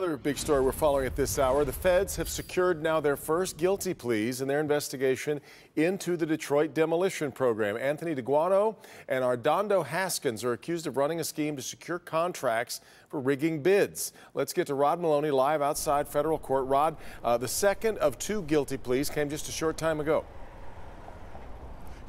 Another big story we're following at this hour. The feds have secured now their first guilty pleas in their investigation into the Detroit demolition program. Anthony DeGuano and Ardondo Haskins are accused of running a scheme to secure contracts for rigging bids. Let's get to Rod Maloney live outside federal court. Rod, the second of two guilty pleas came just a short time ago.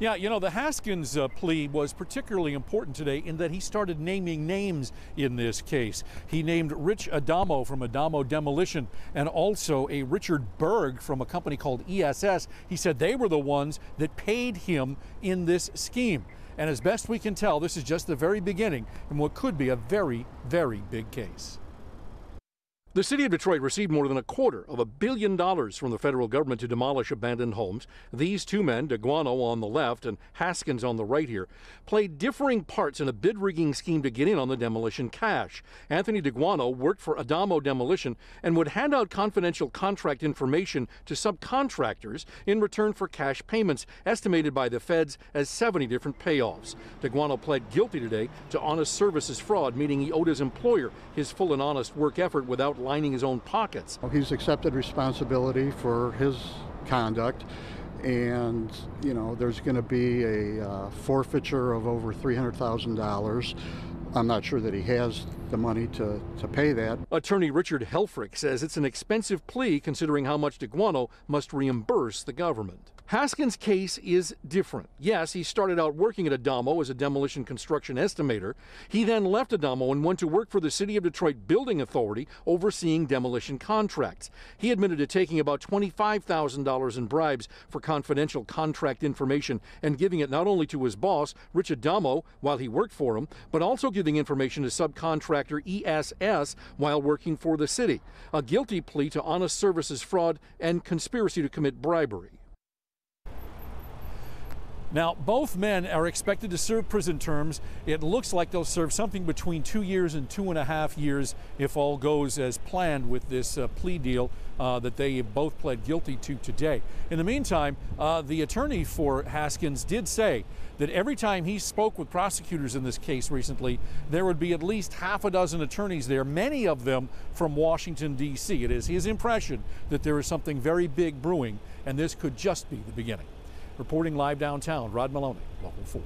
Yeah, you know, the Haskins plea was particularly important today in that he started naming names in this case. He named Rich Adamo from Adamo Demolition and also a Richard Berg from a company called ESS. He said they were the ones that paid him in this scheme. And as best we can tell, this is just the very beginning in what could be a very, very big case. The city of Detroit received more than $250 million from the federal government to demolish abandoned homes. These two men, DeGuano on the left and Haskins on the right here, played differing parts in a bid rigging scheme to get in on the demolition cash. Anthony DeGuano worked for Adamo Demolition and would hand out confidential contract information to subcontractors in return for cash payments, estimated by the feds as 70 different payoffs. DeGuano pled guilty today to honest services fraud, meaning he owed his employer his full and honest work effort without lining his own pockets. He's accepted responsibility for his conduct, and you know, there's going to be a forfeiture of over $300,000. I'm not sure that he has the money to pay that. Attorney Richard Helfrich says it's an expensive plea considering how much DeGuano must reimburse the government. Haskins' case is different. Yes, he started out working at Adamo as a demolition construction estimator. He then left Adamo and went to work for the City of Detroit Building Authority, overseeing demolition contracts. He admitted to taking about $25,000 in bribes for confidential contract information and giving it not only to his boss, Rich Adamo, while he worked for him, but also giving information to subcontractor ESS while working for the city. A guilty plea to honest services fraud and conspiracy to commit bribery. Now, both men are expected to serve prison terms. It looks like they'll serve something between 2 years and 2.5 years if all goes as planned with this plea deal that they both pled guilty to today. In the meantime, the attorney for Haskins did say that every time he spoke with prosecutors in this case recently, there would be at least half a dozen attorneys there, many of them from Washington, D.C. It is his impression that there is something very big brewing, and this could just be the beginning. Reporting live downtown, Rod Maloney, Local 4.